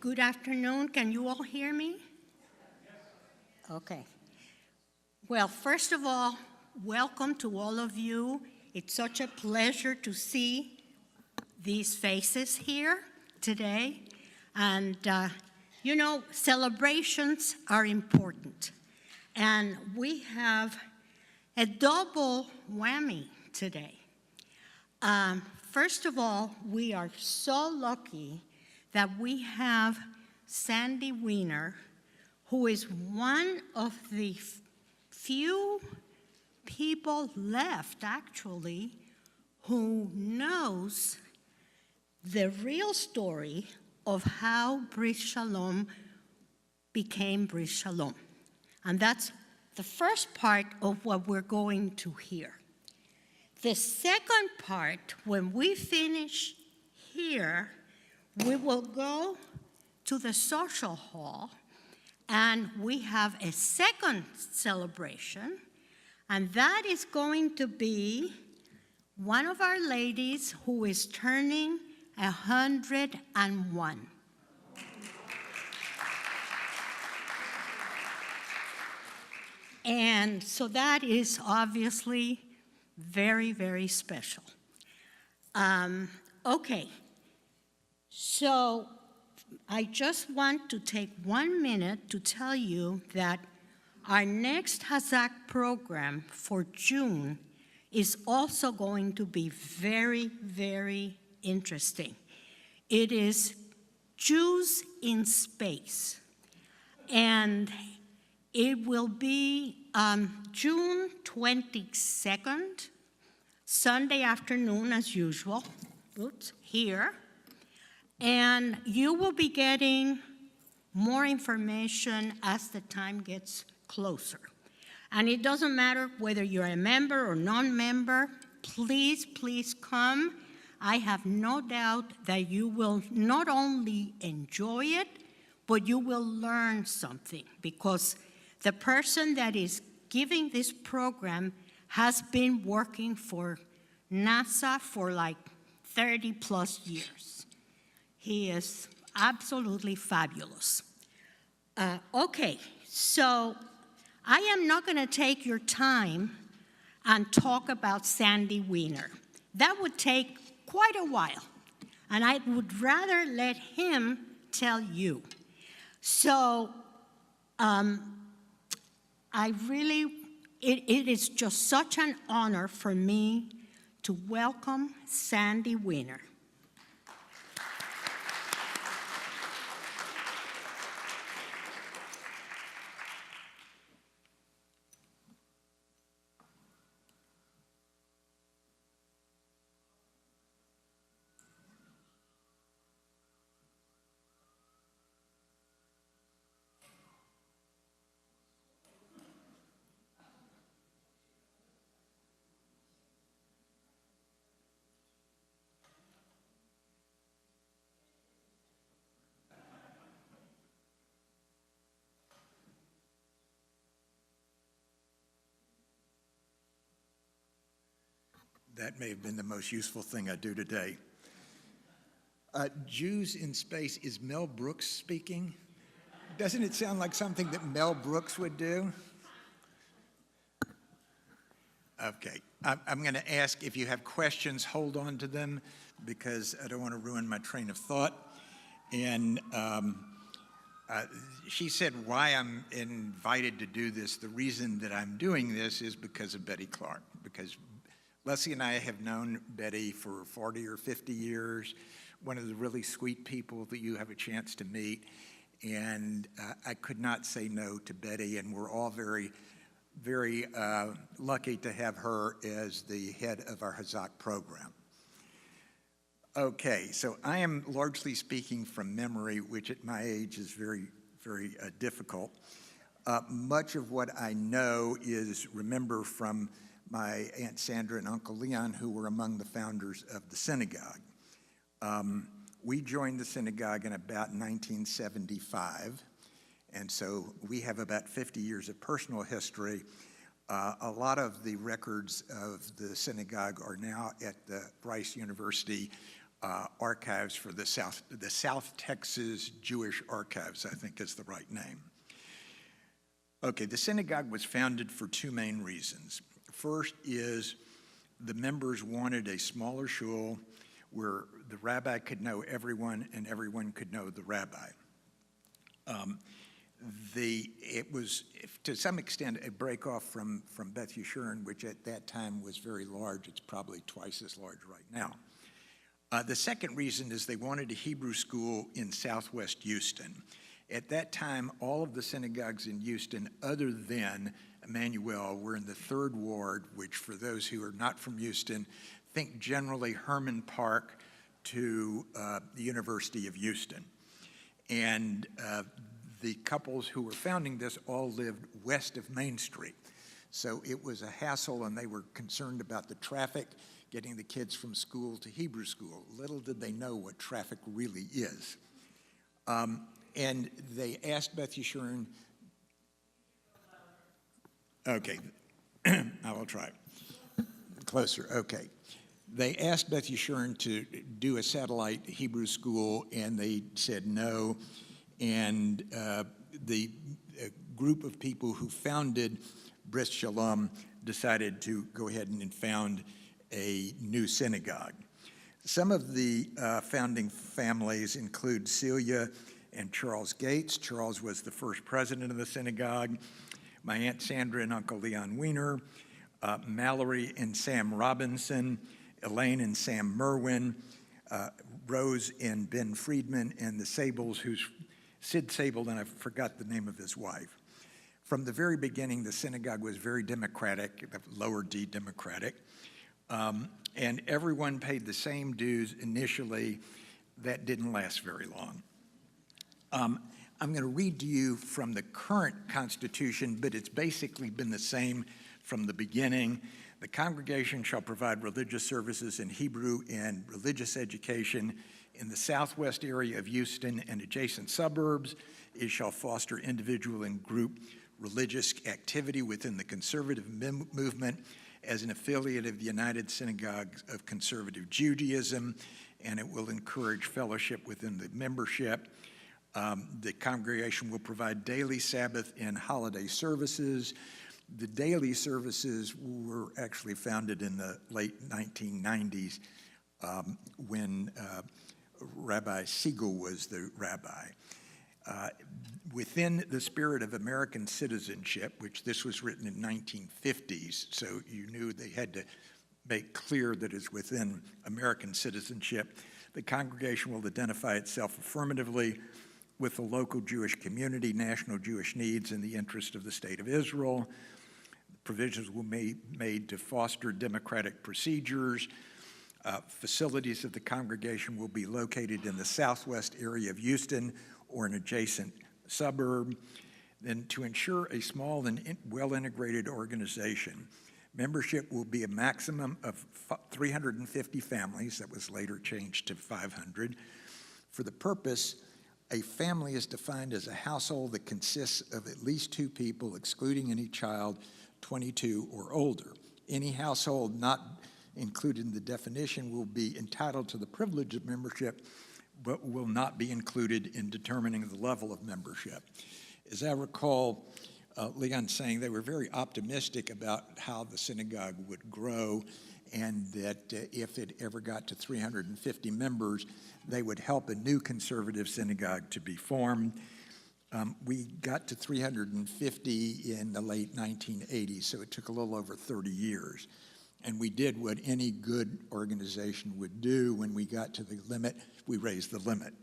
Good afternoon. Can you all hear me? Okay. Well, first of all, welcome to all of you. It's such a pleasure to see these faces here today. And, celebrations are important. And we have a double whammy today. First of all, we are so lucky that we have Sandy Weiner, who is one of the few people left, actually, who knows the real story of how Brith Shalom became Brith Shalom. And that's the first part of what we're going to hear. The second part, when we finish here, we will go to the social hall, and we have a second celebration, and that is going to be one of our ladies who is turning 101. And so that is obviously very, very special. Okay. So I just want to take 1 minute to tell you that our next Hazak program for June is also going to be very, very interesting. It is Jews in Space. And it will be June 22nd, Sunday afternoon as usual, here. And you will be getting more information as the time gets closer. And it doesn't matter whether you're a member or non-member, please, please come. I have no doubt that you will not only enjoy it, but you will learn something, because the person that is giving this program has been working for NASA for like 30 plus years. He is absolutely fabulous. Okay, so I am not going to take your time and talk about Sandy Weiner. That would take quite a while, and I would rather let him tell you. So it is just such an honor for me to welcome Sandy Weiner. That may have been the most useful thing I do today. Jews in Space, is Mel Brooks speaking? Doesn't it sound like something that Mel Brooks would do? Okay, I'm going to ask if you have questions, hold on to them, because I don't want to ruin my train of thought. And she said why I'm invited to do this. The reason that I'm doing this is because of Betty Clark, because Leslie and I have known Betty for 40 or 50 years, one of the really sweet people that you have a chance to meet, and I could not say no to Betty, and we're all very, very lucky to have her as the head of our Hazak program. Okay, so I am largely speaking from memory, which at my age is very, very difficult. Much of what I know is remember from my Aunt Sandra and Uncle Leon, who were among the founders of the synagogue. We joined the synagogue in about 1975, and so we have about 50 years of personal history. A lot of the records of the synagogue are now at the Rice University archives for the South Texas Jewish Archives, I think is the right name. Okay, the synagogue was founded for two main reasons. First is the members wanted a smaller shul where the rabbi could know everyone and everyone could know the rabbi. It was, to some extent, a break-off from Beth Yeshurun, which at that time was very large. It's probably twice as large right now. The second reason is they wanted a Hebrew school in southwest Houston. At that time, all of the synagogues in Houston, other than Emmanuel, were in the Third Ward, which for those who are not from Houston, think generally Herman Park to the University of Houston. And the couples who were founding this all lived west of Main Street. So it was a hassle, and they were concerned about the traffic, getting the kids from school to Hebrew school. Little did they know what traffic really is. And they asked Beth Yeshurun, okay, I will try. Closer, okay. They asked Beth Yeshurun to do a satellite Hebrew school, and they said no. And the group of people who founded Brith Shalom decided to go ahead and found a new synagogue. Some of the founding families include Celia and Charles Gates. Charles was the first president of the synagogue. My Aunt Sandra and Uncle Leon Weiner, Mallory and Sam Robinson, Elaine and Sam Merwin, Rose and Ben Friedman, and the Sables, who's Sid Sable, and I forgot the name of his wife. From the very beginning, the synagogue was very democratic, lower D democratic, and everyone paid the same dues initially. That didn't last very long. I'm going to read to you from the current Constitution, but it's basically been the same from the beginning. The congregation shall provide religious services in Hebrew and religious education in the southwest area of Houston and adjacent suburbs. It shall foster individual and group religious activity within the conservative movement as an affiliate of the United Synagogues of Conservative Judaism, and it will encourage fellowship within the membership. The congregation will provide daily Sabbath and holiday services. The daily services were actually founded in the late 1990s when Rabbi Siegel was the rabbi. Within the spirit of American citizenship, which this was written in 1950s, so you knew they had to make clear that it's within American citizenship, the congregation will identify itself affirmatively with the local Jewish community, national Jewish needs, and the interest of the State of Israel. Provisions will be made to foster democratic procedures. Facilities of the congregation will be located in the southwest area of Houston or an adjacent suburb. Then to ensure a small and well-integrated organization, membership will be a maximum of 350 families. That was later changed to 500. For the purpose, a family is defined as a household that consists of at least two people, excluding any child 22 or older. Any household not included in the definition will be entitled to the privilege of membership, but will not be included in determining the level of membership. As I recall, Leon saying they were very optimistic about how the synagogue would grow, and that if it ever got to 350 members, they would help a new conservative synagogue to be formed. We got to 350 in the late 1980s, so it took a little over 30 years. And we did what any good organization would do. When we got to the limit, we raised the limit.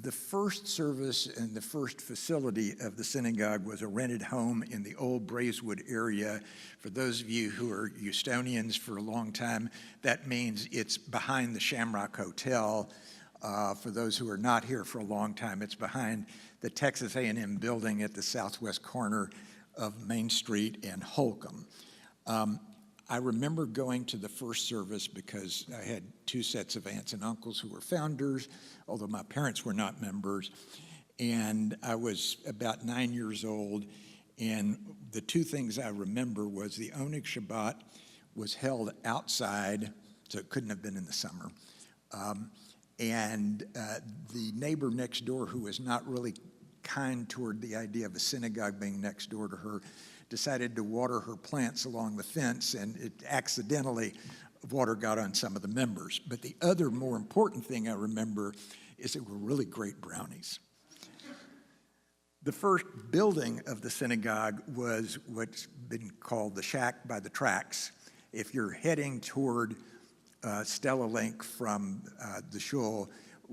The first service and the first facility of the synagogue was a rented home in the old Braeswood area. For those of you who are Houstonians for a long time, that means it's behind the Shamrock Hotel. For those who are not here for a long time, it's behind the Texas A&M building at the southwest corner of Main Street and Holcomb. I remember going to the first service because I had two sets of aunts and uncles who were founders, although my parents were not members. And I was about 9 years old, and the two things I remember was the Oneg Shabbat was held outside, so it couldn't have been in the summer. And the neighbor next door, who was not really kind toward the idea of a synagogue being next door to her, decided to water her plants along the fence, and it accidentally, water got on some of the members. But the other more important thing I remember is they were really great brownies. The first building of the synagogue was what's been called the shack by the tracks. If you're heading toward Stella Link from the shul,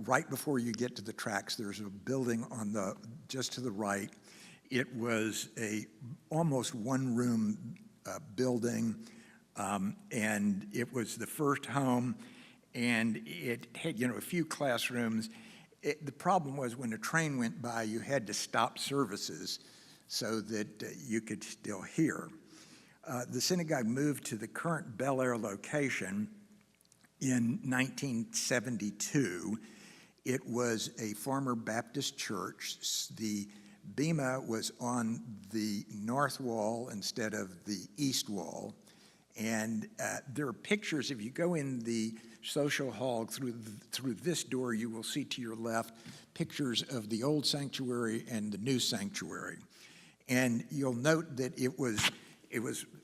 right before you get to the tracks, there's a building on the just to the right. It was a almost one-room building, and it was the first home, and it had a few classrooms. The problem was when a train went by, you had to stop services so that you could still hear. The synagogue moved to the current Bel Air location in 1972. It was a former Baptist church. The bema was on the north wall instead of the east wall. And there are pictures. If you go in the social hall through this door, you will see to your left pictures of the old sanctuary and the new sanctuary. And you'll note that it was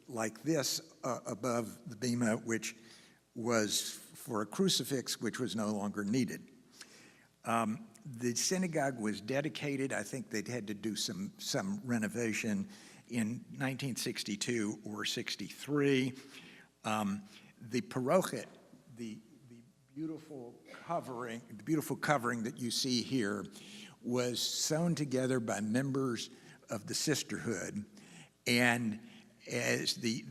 like this above the bema, which was for a crucifix, which was no longer needed. The synagogue was dedicated. I think they'd had to do some renovation in 1962 or 63. The parochet, the beautiful covering that you see here, was sewn together by members of the sisterhood, and as the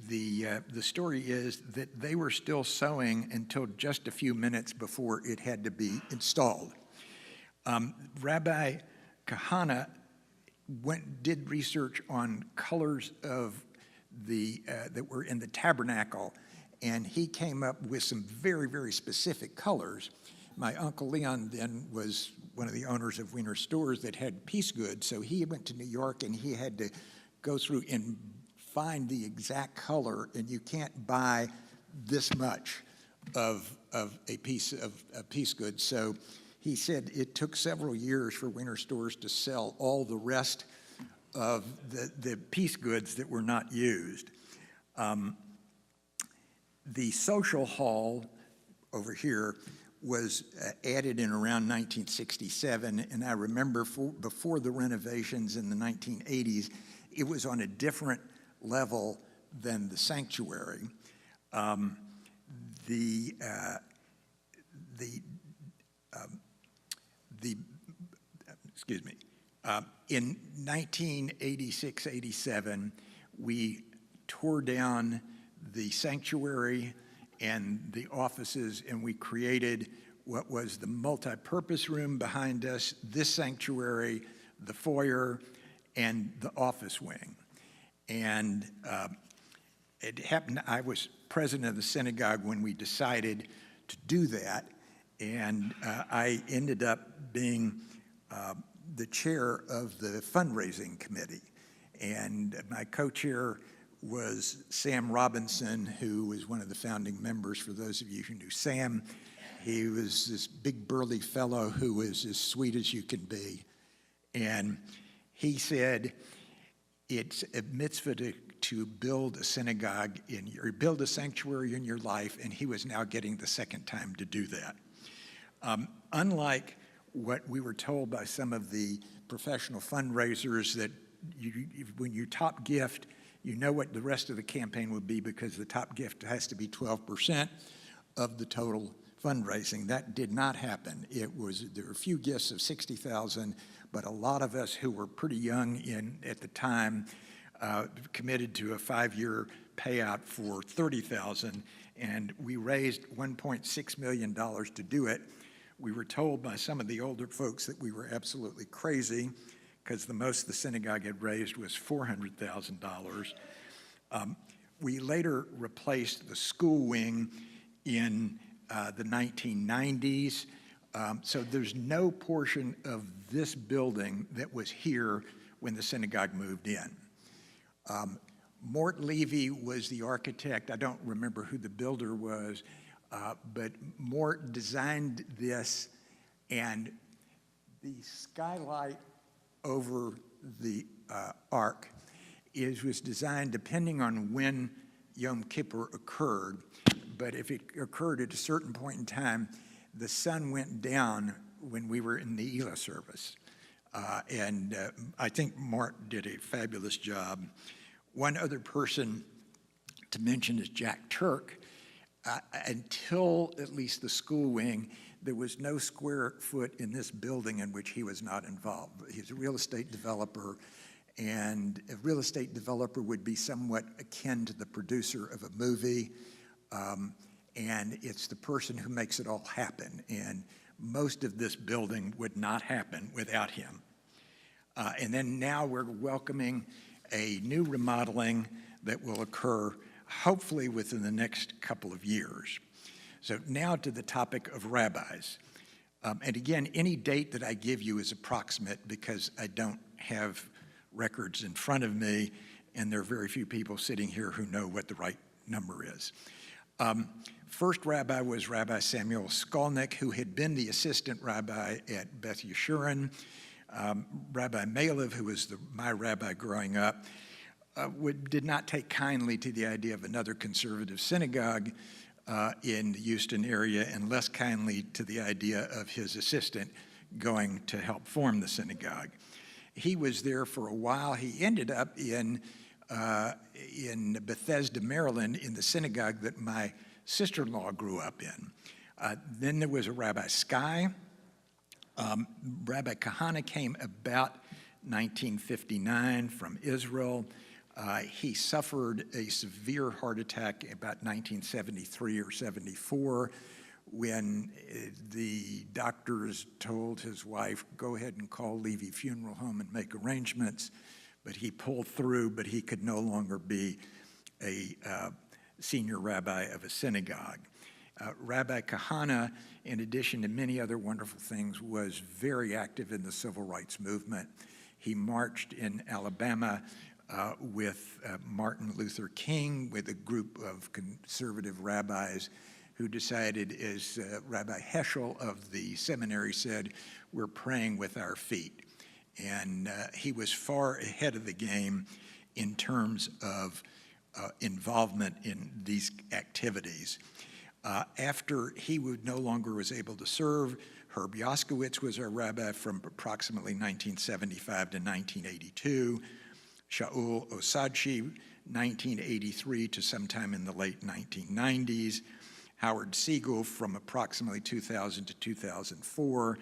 story is that they were still sewing until just a few minutes before it had to be installed. Rabbi Kahana did research on colors of that were in the tabernacle, and he came up with some very, very specific colors. My Uncle Leon then was one of the owners of Weiner stores that had piece goods, so he went to New York and he had to go through and find the exact color, and you can't buy this much of a piece good. So he said it took several years for Weiner stores to sell all the rest of the piece goods that were not used. The social hall over here was added in around 1967, and I remember before the renovations in the 1980s, it was on a different level than the sanctuary. In 1986-87, we tore down the sanctuary and the offices, and we created what was the multi-purpose room behind us, this sanctuary, the foyer, and the office wing. And it happened, I was president of the synagogue when we decided to do that, and I ended up being the chair of the fundraising committee. And my co-chair was Sam Robinson, who was one of the founding members. For those of you who knew Sam, he was this big burly fellow who was as sweet as you can be. And he said, it's a mitzvah to build a synagogue or build a sanctuary in your life, and he was now getting the second time to do that. Unlike what we were told by some of the professional fundraisers, that when you top gift, you know what the rest of the campaign would be because the top gift has to be 12% of the total fundraising. That did not happen. There were a few gifts of $60,000, but a lot of us who were pretty young at the time committed to a 5-year payout for $30,000, and we raised $1.6 million to do it. We were told by some of the older folks that we were absolutely crazy because the most the synagogue had raised was $400,000. We later replaced the school wing in the 1990s. So there's no portion of this building that was here when the synagogue moved in. Mort Levy was the architect. I don't remember who the builder was, but Mort designed this, and the skylight over the ark was designed depending on when Yom Kippur occurred, but if it occurred at a certain point in time, the sun went down when we were in the Elah service. And I think Mort did a fabulous job. One other person to mention is Jack Turk. Until at least the school wing, there was no square foot in this building in which he was not involved. He's a real estate developer, and a real estate developer would be somewhat akin to the producer of a movie, and it's the person who makes it all happen. And most of this building would not happen without him. And then now we're welcoming a new remodeling that will occur hopefully within the next couple of years. So now to the topic of rabbis. And again, any date that I give you is approximate because I don't have records in front of me, and there are very few people sitting here who know what the right number is. First rabbi was Rabbi Samuel Skolnick, who had been the assistant rabbi at Beth Yeshurun. Rabbi Malev, who was my rabbi growing up, did not take kindly to the idea of another conservative synagogue in the Houston area, and less kindly to the idea of his assistant going to help form the synagogue. He was there for a while. He ended up in Bethesda, Maryland, in the synagogue that my sister-in-law grew up in. Then there was a Rabbi Skye. Rabbi Kahana came about 1959 from Israel. He suffered a severe heart attack about 1973 or 74 when the doctors told his wife, go ahead and call Levy Funeral Home and make arrangements. But he pulled through, but he could no longer be a senior rabbi of a synagogue. Rabbi Kahana, in addition to many other wonderful things, was very active in the civil rights movement. He marched in Alabama with Martin Luther King, with a group of conservative rabbis who decided, as Rabbi Heschel of the seminary said, we're praying with our feet. And he was far ahead of the game in terms of involvement in these activities. After he no longer was able to serve, Herb Yoskowitz was our rabbi from approximately 1975 to 1982. Shaul Osadchi, 1983 to sometime in the late 1990s. Howard Siegel from approximately 2000 to 2004.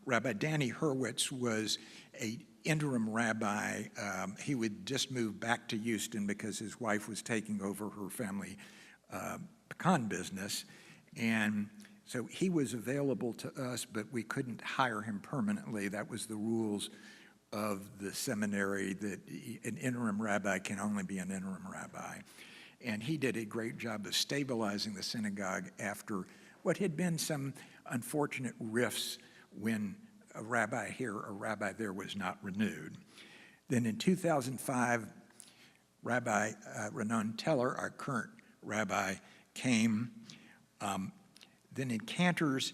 Rabbi Danny Hurwitz was an interim rabbi. He would just move back to Houston because his wife was taking over her family pecan business. And so he was available to us, but we couldn't hire him permanently. That was the rules of the seminary, that an interim rabbi can only be an interim rabbi. And he did a great job of stabilizing the synagogue after what had been some unfortunate rifts when a rabbi here or a rabbi there was not renewed. Then in 2005, Rabbi Renan Teller, our current rabbi, came. Then in cantors,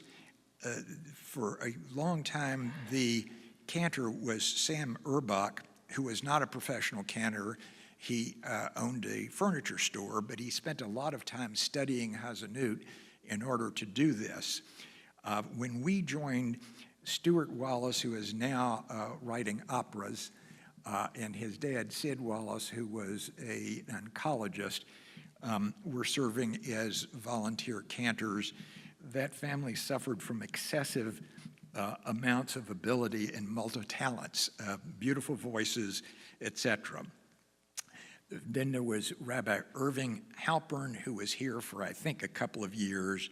for a long time, the cantor was Sam Urbach, who was not a professional cantor. He owned a furniture store, but he spent a lot of time studying Hazanut in order to do this. When we joined, Stuart Wallace, who is now writing operas, and his dad, Sid Wallace, who was an oncologist, were serving as volunteer cantors. That family suffered from excessive amounts of ability and multi-talents, beautiful voices, etc. Then there was Rabbi Irving Halpern, who was here for, I think, a couple of years.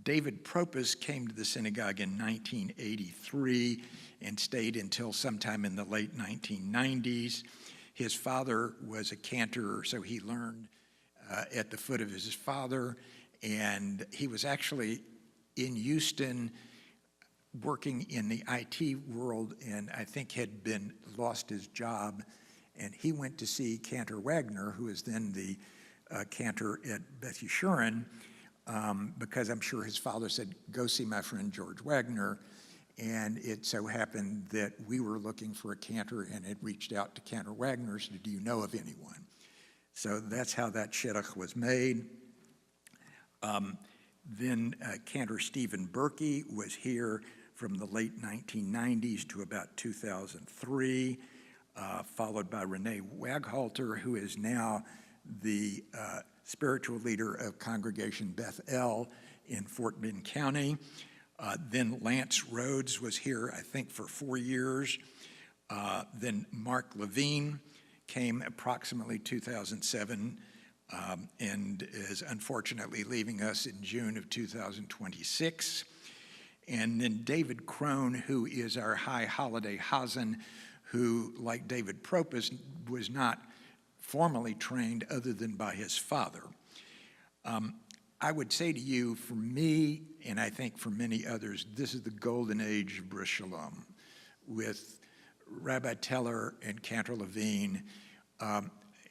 David Propus came to the synagogue in 1983 and stayed until sometime in the late 1990s. His father was a cantor, so he learned at the foot of his father, and he was actually in Houston working in the IT world, and I think had lost his job and he went to see Cantor Wagner, who was then the cantor at Beth Yeshurun, because I'm sure his father said, go see my friend George Wagner. And it so happened that we were looking for a cantor and had reached out to Cantor Wagner, said, do you know of anyone? So that's how that shidduch was made. Then Cantor Stephen Berkey was here from the late 1990s to about 2003, followed by Renee Waghalter, who is now the spiritual leader of Congregation Beth El in Fort Bend County. Then Lance Rhodes was here, I think, for 4 years. Then Mark Levine came approximately 2007 and is unfortunately leaving us in June of 2026. And then David Crone, who is our high holiday Hazen, who, like David Propus, was not formally trained other than by his father. I would say to you, for me, and I think for many others, this is the golden age of Brith Shalom, with Rabbi Teller and Cantor Levine.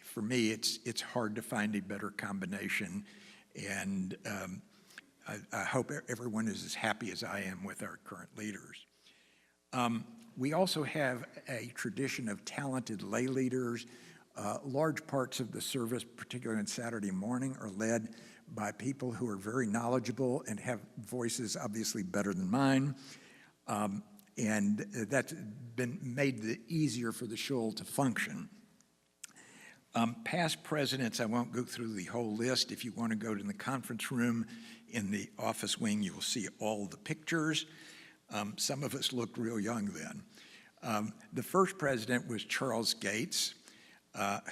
For me, it's hard to find a better combination, and I hope everyone is as happy as I am with our current leaders. We also have a tradition of talented lay leaders. Large parts of the service, particularly on Saturday morning, are led by people who are very knowledgeable and have voices obviously better than mine. And that's been made easier for the shul to function. Past presidents, I won't go through the whole list. If you want to go to the conference room in the office wing, you will see all the pictures. Some of us looked real young then. The first president was Charles Gates,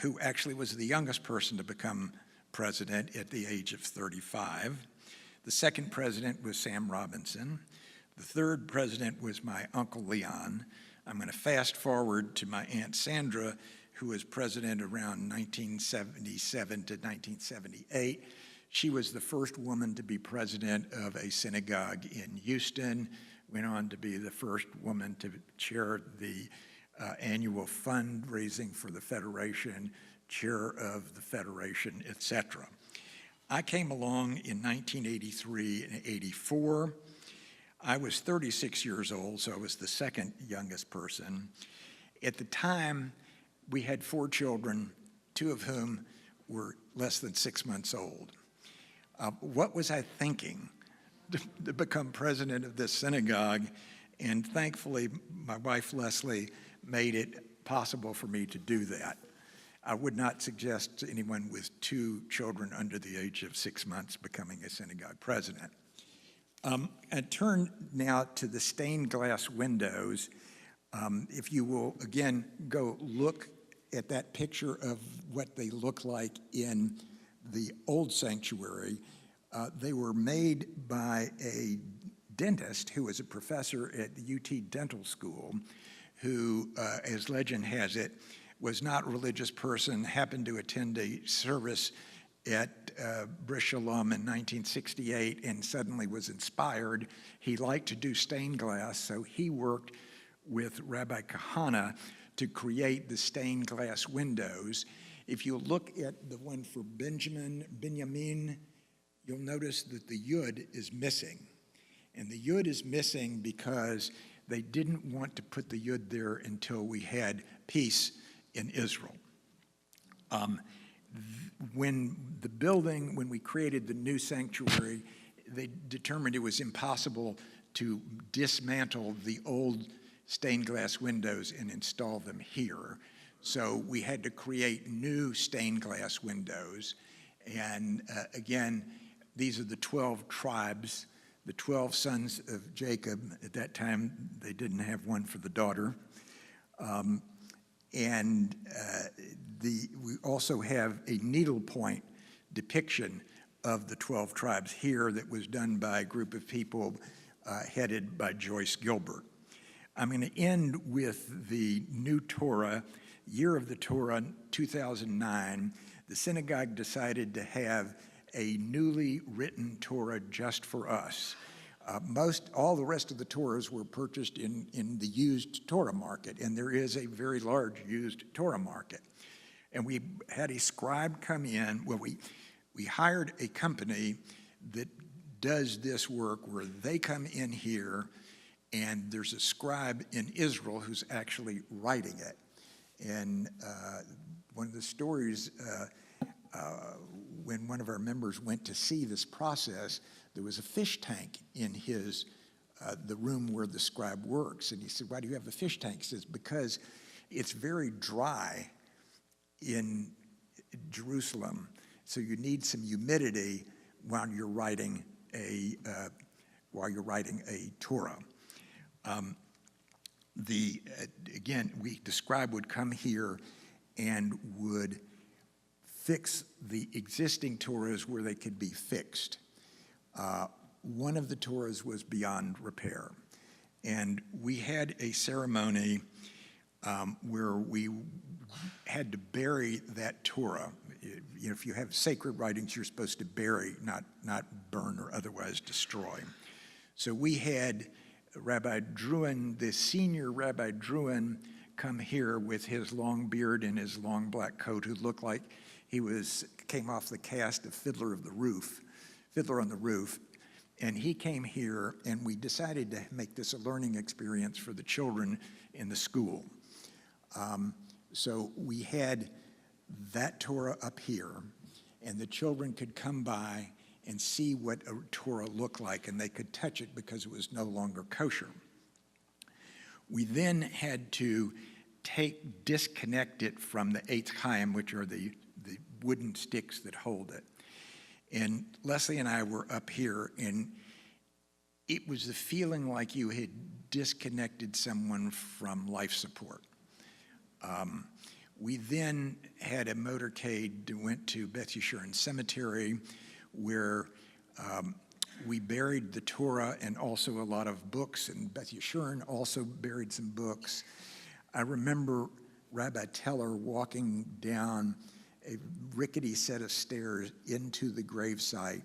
who actually was the youngest person to become president at the age of 35. The second president was Sam Robinson. The third president was my Uncle Leon. I'm going to fast forward to my Aunt Sandra, who was president around 1977 to 1978. She was the first woman to be president of a synagogue in Houston, went on to be the first woman to chair the annual fundraising for the Federation, chair of the Federation, etc. I came along in 1983 and 84. I was 36 years old, so I was the second youngest person. At the time, we had 4 children, 2 of whom were less than 6 months old. What was I thinking to become president of this synagogue? And thankfully, my wife Leslie made it possible for me to do that. I would not suggest to anyone with 2 children under the age of 6 months becoming a synagogue president. I turn now to the stained glass windows. If you will, again, go look at that picture of what they look like in the old sanctuary. They were made by a dentist who was a professor at the UT Dental School, who, as legend has it, was not a religious person, happened to attend a service at Brith Shalom in 1968 and suddenly was inspired. He liked to do stained glass, so he worked with Rabbi Kahana to create the stained glass windows. If you look at the one for Benjamin, you'll notice that the yud is missing. And the yud is missing because they didn't want to put the yud there until we had peace in Israel. When we created the new sanctuary, they determined it was impossible to dismantle the old stained glass windows and install them here. So we had to create new stained glass windows. And again, these are the 12 tribes, the 12 sons of Jacob. At that time, they didn't have one for the daughter. We also have a needlepoint depiction of the 12 tribes here that was done by a group of people headed by Joyce Gilbert. I'm going to end with the new Torah, Year of the Torah, 2009. The synagogue decided to have a newly written Torah just for us. All the rest of the Torahs were purchased in the used Torah market, and there is a very large used Torah market. And we had a scribe come in. Well, we hired a company that does this work where they come in here, and there's a scribe in Israel who's actually writing it. And one of the stories, when one of our members went to see this process, there was a fish tank in the room where the scribe works. And he said, "Why do you have a fish tank?" He says, "Because it's very dry in Jerusalem, so you need some humidity while you're writing a Torah." Again, the scribe would come here and would fix the existing Torahs where they could be fixed. One of the Torahs was beyond repair, and we had a ceremony where we had to bury that Torah. If you have sacred writings, you're supposed to bury, not burn or otherwise destroy. So we had Rabbi Druin, the senior Rabbi Druin, come here with his long beard and his long black coat, who looked like he came off the cast of Fiddler on the Roof. And he came here, and we decided to make this a learning experience for the children in the school. So we had that Torah up here, and the children could come by and see what a Torah looked like, and they could touch it because it was no longer kosher. We then had to disconnect it from the Eitz Chaim, which are the wooden sticks that hold it. And Leslie and I were up here, and it was the feeling like you had disconnected someone from life support. We then had a motorcade that went to Beth Yeshurun Cemetery, where we buried the Torah and also a lot of books, and Beth Yeshurun also buried some books. I remember Rabbi Teller walking down a rickety set of stairs into the gravesite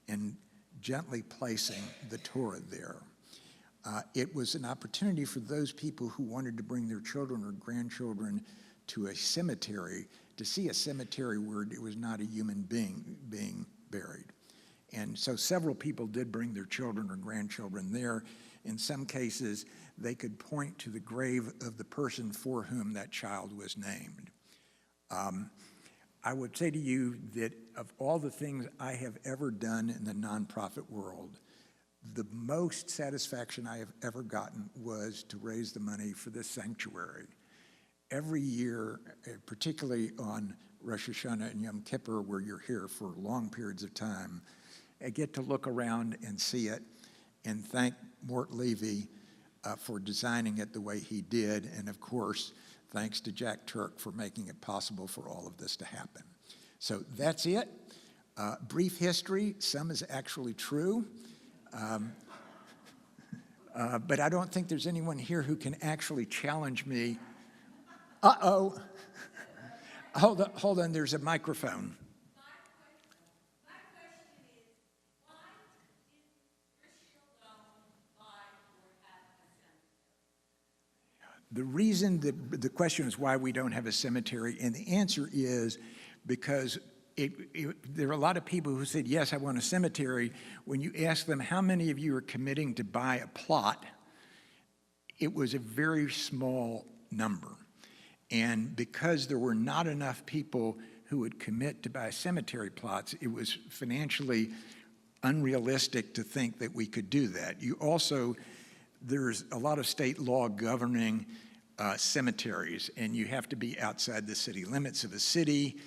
and gently placing the Torah there. It was an opportunity for those people who wanted to bring their children or grandchildren to a cemetery to see a cemetery where it was not a human being being buried. And so several people did bring their children or grandchildren there. In some cases, they could point to the grave of the person for whom that child was named. I would say to you that of all the things I have ever done in the nonprofit world, the most satisfaction I have ever gotten was to raise the money for this sanctuary. Every year, particularly on Rosh Hashanah and Yom Kippur, where you're here for long periods of time, I get to look around and see it and thank Mort Levy for designing it the way he did, and of course, thanks to Jack Turk for making it possible for all of this to happen. So that's it. Brief history, some is actually true. But I don't think there's anyone here who can actually challenge me. Uh-oh. Hold on, there's a microphone. My question is, why did Brith Shalom buy or have a cemetery? The reason that the question is why we don't have a cemetery, and the answer is because there are a lot of people who said, yes, I want a cemetery. When you ask them how many of you are committing to buy a plot, it was a very small number. And because there were not enough people who would commit to buy cemetery plots, it was financially unrealistic to think that we could do that. There's a lot of state law governing cemeteries, and you have to be outside the city limits of a city.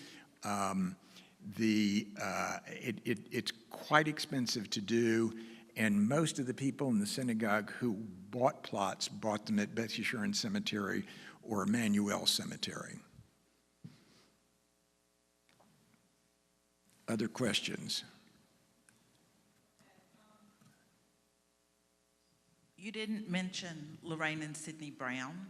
It's quite expensive to do, and most of the people in the synagogue who bought plots bought them at Beth Yeshurun Cemetery or Emmanuel Cemetery. Other questions? You didn't mention Lorraine and Sidney Brown,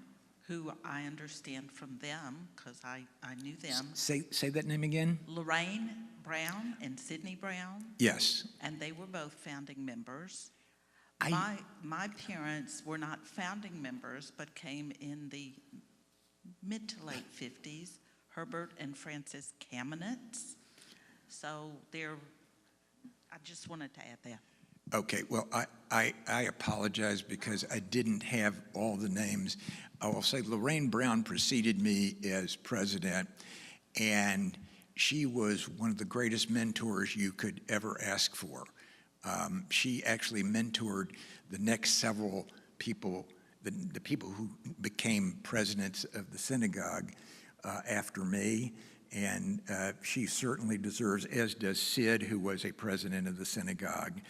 who I understand from them, because I knew them. Say that name again? Lorraine Brown and Sidney Brown. Yes. And they were both founding members. My parents were not founding members, but came in the mid to late 50s, Herbert and Frances Kamenetz. So I just wanted to add that. Okay, well, I apologize because I didn't have all the names. I will say Lorraine Brown preceded me as president, and she was one of the greatest mentors you could ever ask for. She actually mentored the next several people, the people who became presidents of the synagogue after me, and she certainly deserves, as does Sid, who was a president of the synagogue.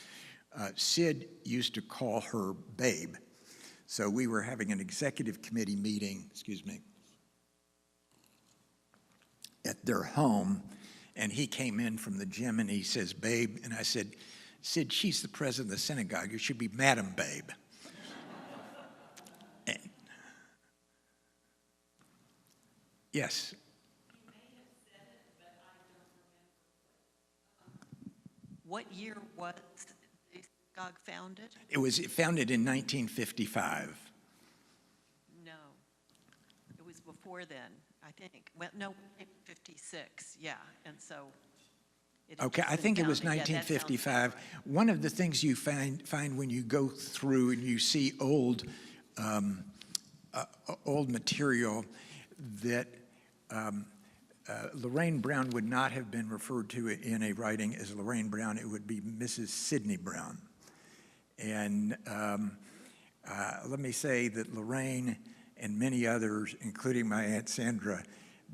Sid used to call her Babe. So we were having an executive committee meeting, at their home, and he came in from the gym and he says, Babe, and I said, Sid, she's the president of the synagogue. You should be Madam Babe. And, yes. What year was the synagogue founded? It was founded in 1955. No, it was before then, I think. Well, no, 56, yeah, and so. It had Okay, just I been think it was founded. Yeah, that sounds 1955. right. One of the things you find when you go through and you see old material that Lorraine Brown would not have been referred to in a writing as Lorraine Brown. It would be Mrs. Sidney Brown. And let me say that Lorraine and many others, including my Aunt Sandra,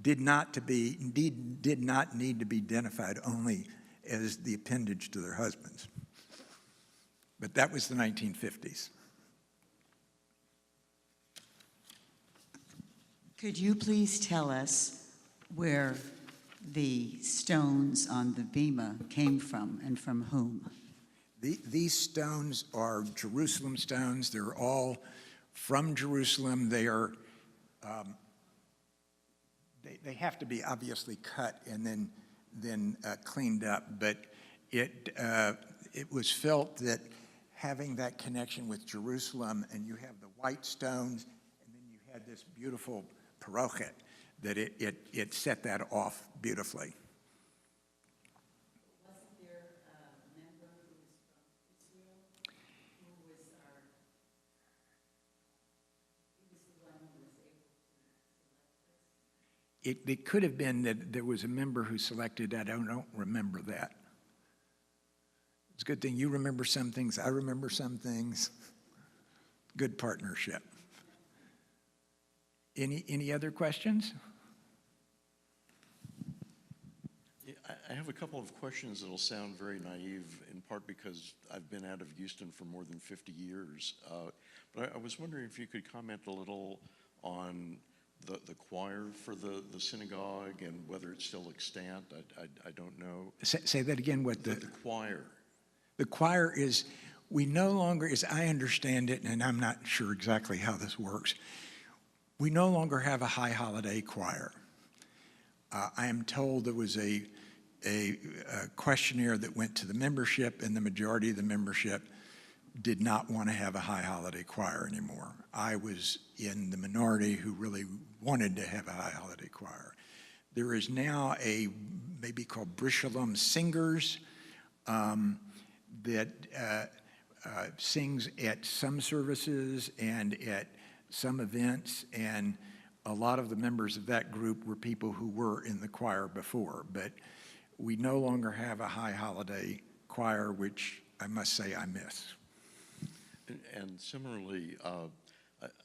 did not need to be identified only as the appendage to their husbands. But that was the 1950s. Could you please tell us where the stones on the bema came from and from whom? These stones are Jerusalem stones. They're all from Jerusalem. They are they have to be obviously cut and then cleaned up. But it was felt that having that connection with Jerusalem, and you have the white stones, and then you had this beautiful parochet, that it set that off beautifully. Wasn't there a member who was from Israel who was the one who was able to select this? It could have been that there was a member who selected that. I don't remember that. It's a good thing you remember some things, I remember some things. Good partnership. Any other questions? Yeah, I have a couple of questions that'll sound very naive, in part because I've been out of Houston for more than 50 years. But I was wondering if you could comment a little on the choir for the synagogue and whether it's still extant. I don't know. Say that again. What The choir. The choir is, we no longer, as I understand it, and I'm not sure exactly how this works, we no longer have a high holiday choir. I am told there was a questionnaire that went to the membership, and the majority of the membership did not want to have a high holiday choir anymore. I was in the minority who really wanted to have a high holiday choir. There is now a maybe called Brith Shalom Singers that sings at some services and at some events, and a lot of the members of that group were people who were in the choir before, but we no longer have a high holiday choir, which I must say I miss. And similarly,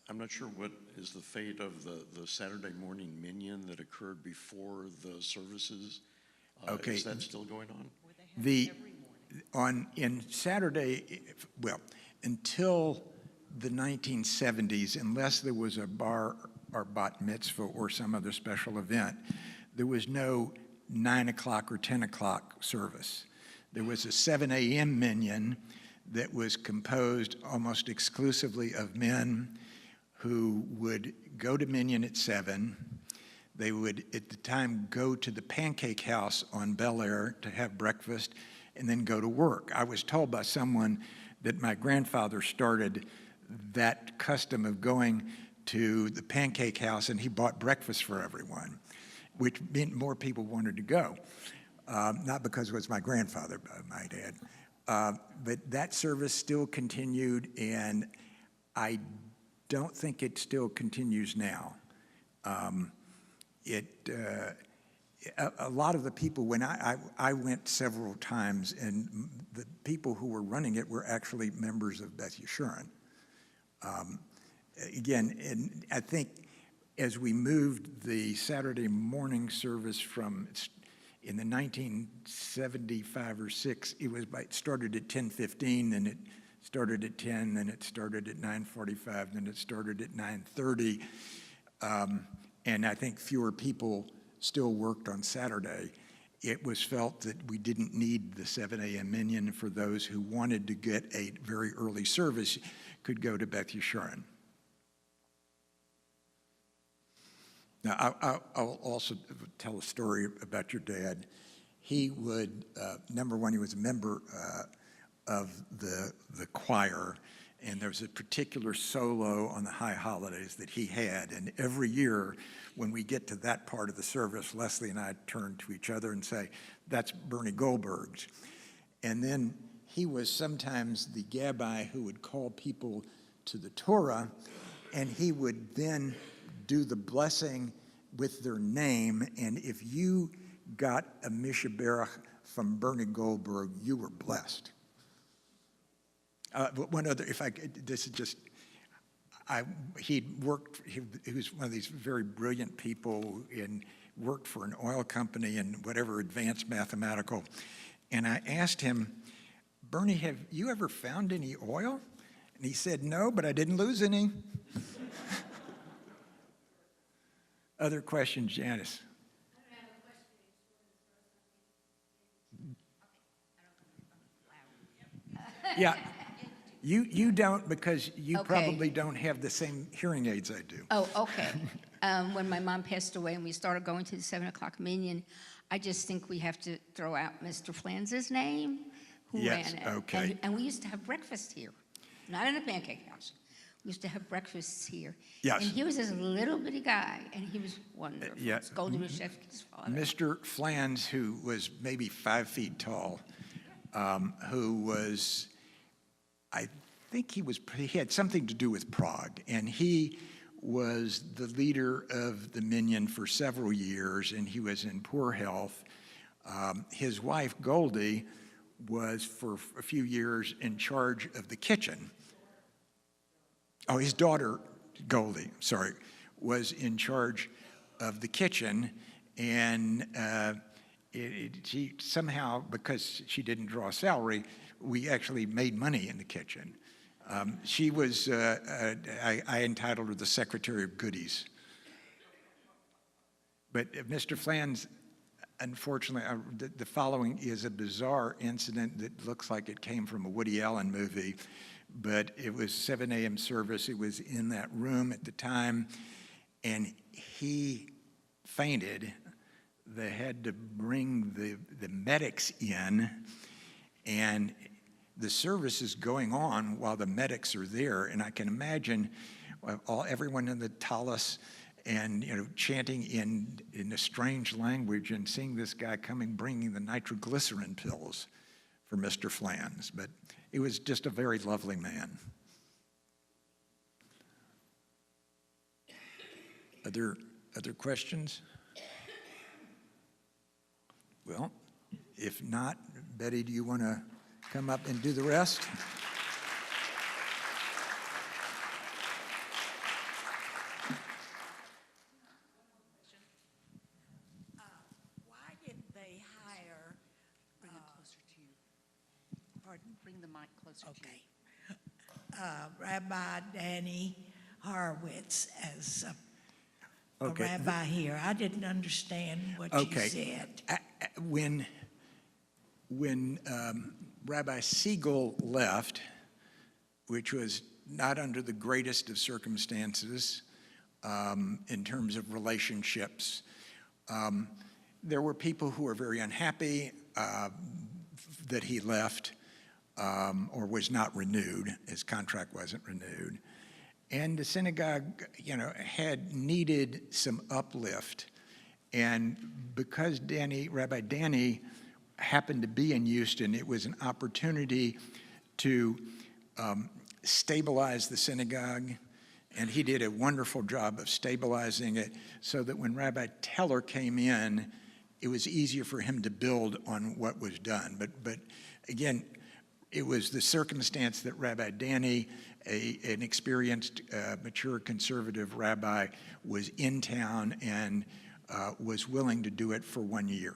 I'm not sure what is the fate of the Saturday morning minyan that occurred before the services. Okay. Is that still going on? In Saturday, well, until the 1970s, unless there was a bar or bat mitzvah or some other special event, there was no 9 o'clock or 10 o'clock service. There was a 7 a.m. minyan that was composed almost exclusively of men who would go to minyan at 7. They would, at the time, go to the Pancake House on Bel Air to have breakfast and then go to work. I was told by someone that my grandfather started that custom of going to the pancake house, and he bought breakfast for everyone, which meant more people wanted to go. Not because it was my grandfather, I might add. But that service still continued, and I don't think it still continues now. A lot of the people, when I went several times, and the people who were running it were actually members of Beth Yeshurun. Again, and I think as we moved the Saturday morning service from, in the 1975 or 6, it started at 10:15, then it started at 10, then it started at 9:45, then it started at 9:30, and I think fewer people still worked on Saturday. It was felt that we didn't need the 7 a.m. minyan. For those who wanted to get a very early service could go to Beth Yeshurun. Now, I'll also tell a story about your dad. He would, number one, he was a member of the choir, and there was a particular solo on the high holidays that he had. And every year, when we get to that part of the service, Leslie and I turn to each other and say, "That's Bernie Goldberg's." And then he was sometimes the gabbai who would call people to the Torah, and he would then do the blessing with their name, and if you got a Mishaberach from Bernie Goldberg, you were blessed. One other, if I could, this is just, he was one of these very brilliant people and worked for an oil company and whatever advanced mathematical, and I asked him, "Bernie, have you ever found any oil?" And he said, "No, but I didn't lose any." Other questions, Janice? Yeah, you don't, because you Okay. probably don't have the same hearing aids I do. Oh, okay. When my mom passed away and we started going to the 7 o'clock minyan, I just think we have to throw out Mr. Flanz's name, who Yes, ran it. okay. And we used to have breakfast here, not in a pancake house. We used to have breakfasts here. Yes. And he was this little bitty guy, and he was wonderful. yeah. It's Goldie Reshevsky's father. Mr. Flans, who was maybe 5 feet tall, who was, I think he had something to do with Prague, and he was the leader of the minyan for several years, and he was in poor health. His wife, Goldie, was for a few years in charge of the kitchen. Oh, his daughter, Goldie, was in charge of the kitchen, and she somehow, because she didn't draw a salary, we actually made money in the kitchen. She was, I entitled her the Secretary of Goodies. But Mr. Flans, unfortunately, the following is a bizarre incident that looks like it came from a Woody Allen movie, but it was 7 a.m. service. It was in that room at the time, and he fainted. They had to bring the medics in, and the service is going on while the medics are there, and I can imagine everyone in the tallis and chanting in a strange language, and seeing this guy coming bringing the nitroglycerin pills for Mr. Flans. But it was just a very lovely man. Other questions? Well, if not, Betty, do you want to come up and do the rest? Why did they hire, Bring it closer to you. Pardon? Bring the mic closer to you. Rabbi Danny Horowitz as a Okay. rabbi here? I didn't understand what you said. When Rabbi Siegel left, which was not under the greatest of circumstances in terms of relationships, there were people who were very unhappy that he left. or was not renewed. His contract wasn't renewed. And the synagogue, had needed some uplift. And because Rabbi Danny happened to be in Houston, it was an opportunity to stabilize the synagogue. And he did a wonderful job of stabilizing it so that when Rabbi Teller came in, it was easier for him to build on what was done. But again, it was the circumstance that Rabbi Danny, an experienced, mature conservative rabbi, was in town and was willing to do it for 1 year.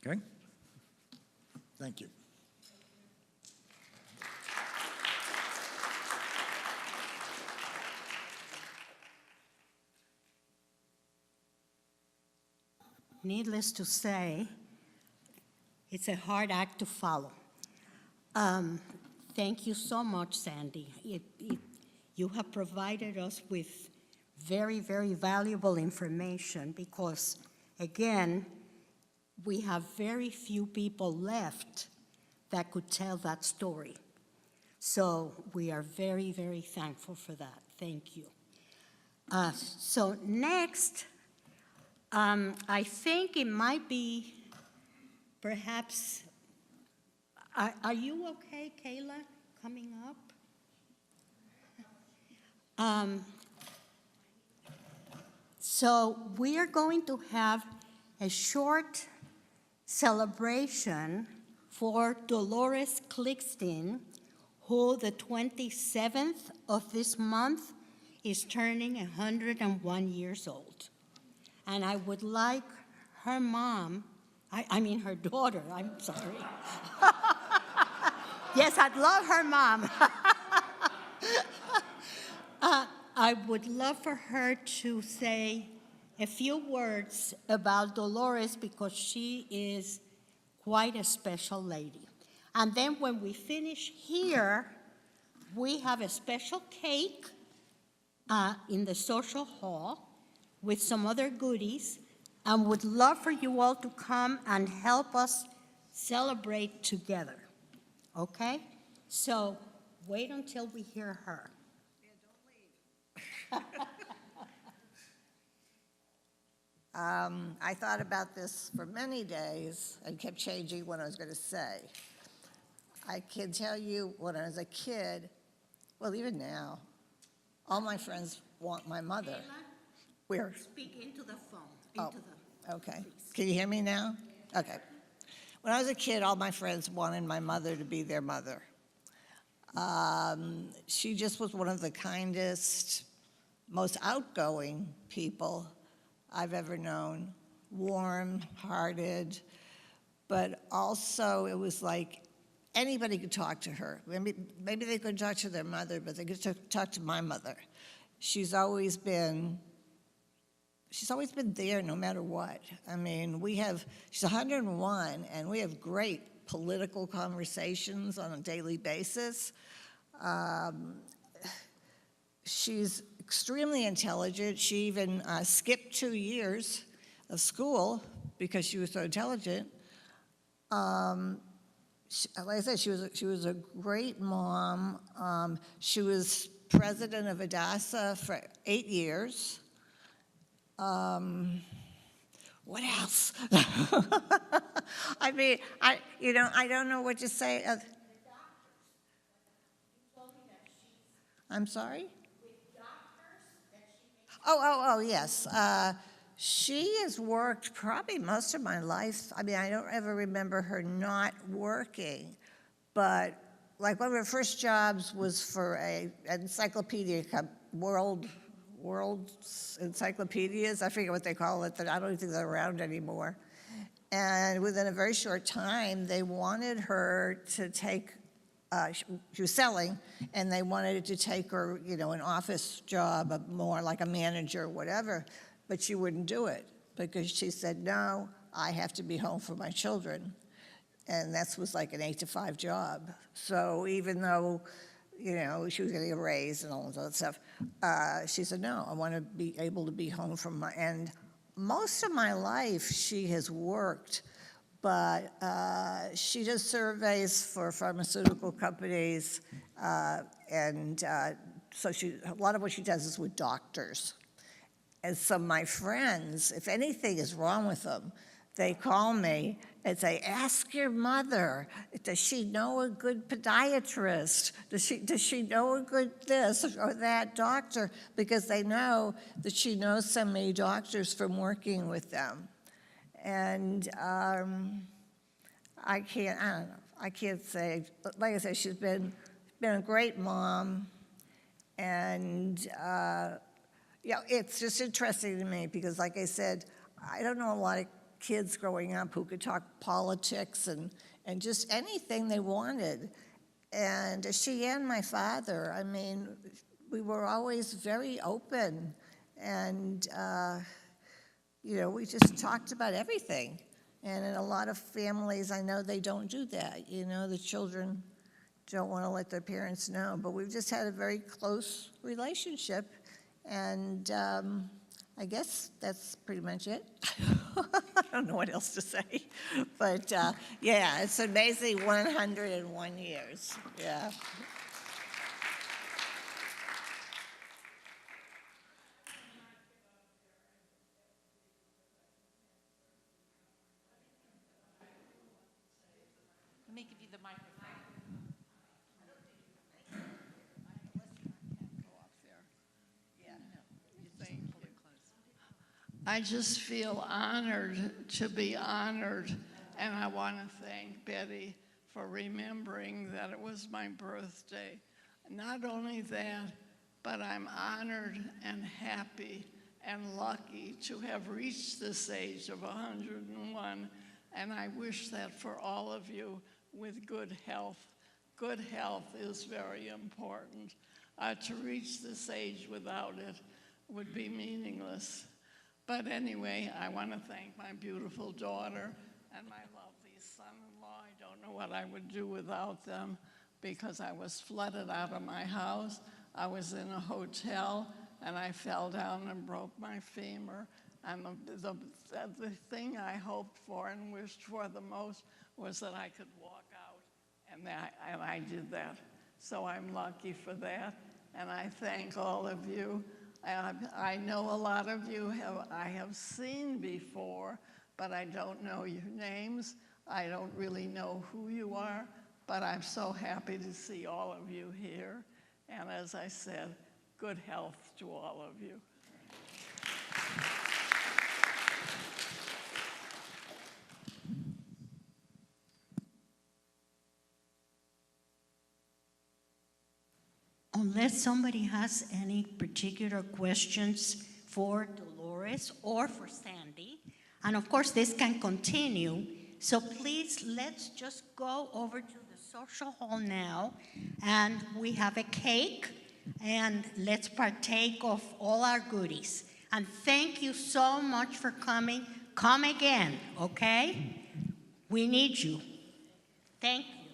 Okay? Thank you. Needless to say, it's a hard act to follow. Thank you so much, Sandy. You have provided us with very, very valuable information because, again, we have very few people left that could tell that story. So we are very, very thankful for that. Thank you. So next, I think it might be perhaps, are you okay, Kayla, coming up? So we are going to have a short celebration for Dolores Clixton, who the 27th of this month is turning 101 years old. And I would like her mom, her daughter, I'm sorry. Yes, I'd love her mom. I would love for her to say a few words about Dolores because she is quite a special lady. And then when we finish here, we have a special cake in the social hall with some other goodies, and would love for you all to come and help us celebrate together, okay? So wait until we hear her. Yeah, don't leave. I thought about this for many days and kept changing what I was going to say. I can tell you when I was a kid, well, even now, all my friends want my mother. Where? Speak into the phone. Okay. Can you hear me now? Okay. When I was a kid, all my friends wanted my mother to be their mother. She just was one of the kindest, most outgoing people I've ever known, warm-hearted, but also it was like anybody could talk to her. Maybe they couldn't talk to their mother, but they could talk to my mother. She's always been there no matter what. I mean, she's 101, and we have great political conversations on a daily basis. She's extremely intelligent. She even skipped 2 years of school because she was so intelligent. Like I said, she was a great mom. She was president of Hadassah for 8 years. What else? I mean, I don't know what to say. I'm sorry? Oh, yes. She has worked probably most of my life. I mean, I don't ever remember her not working, but like one of her first jobs was for an encyclopedia, World Encyclopedias. I forget what they call it. I don't think they're around anymore. And within a very short time, they wanted her to take, she was selling, and they wanted to take her, an office job, more like a manager or whatever, but she wouldn't do it because she said, no, I have to be home for my children. And that was like an 8-to-5 job. So even though, she was getting a raise and all of that stuff, she said, no, I want to be able to be home from and most of my life she has worked. but she does surveys for pharmaceutical companies, and so a lot of what she does is with doctors. And so my friends, if anything is wrong with them, they call me and say, ask your mother, does she know a good podiatrist? Does she know a good this or that doctor? Because they know that she knows so many doctors from working with them. And I don't know, I can't say, like I said, she's been a great mom. And it's just interesting to me because, like I said, I don't know a lot of kids growing up who could talk politics and just anything they wanted. And she and my father, I mean, we were always very open. And, we just talked about everything. And in a lot of families, I know they don't do that. The children don't want to let their parents know. But we've just had a very close relationship. And I guess that's pretty much it. I don't know what else to say. But yeah, it's amazing, 101 years. Yeah. Let me give you the microphone. I just feel honored to be honored, and I want to thank Betty for remembering that it was my birthday. Not only that, but I'm honored and happy and lucky to have reached this age of 101, and I wish that for all of you with good health. Good health is very important. To reach this age without it would be meaningless. But anyway, I want to thank my beautiful daughter and my lovely son-in-law. I don't know what I would do without them because I was flooded out of my house. I was in a hotel, and I fell down and broke my femur. And the thing I hoped for and wished for the most was that I could walk out, and I did that. So I'm lucky for that, and I thank all of you. I know a lot of you I have seen before, but I don't know your names. I don't really know who you are, but I'm so happy to see all of you here. And as I said, good health to all of you. Unless somebody has any particular questions for Dolores or for Sandy, and of course this can continue, so please let's just go over to the social hall now, and we have a cake, and let's partake of all our goodies. And thank you so much for coming. Come again, okay? We need you. Thank you.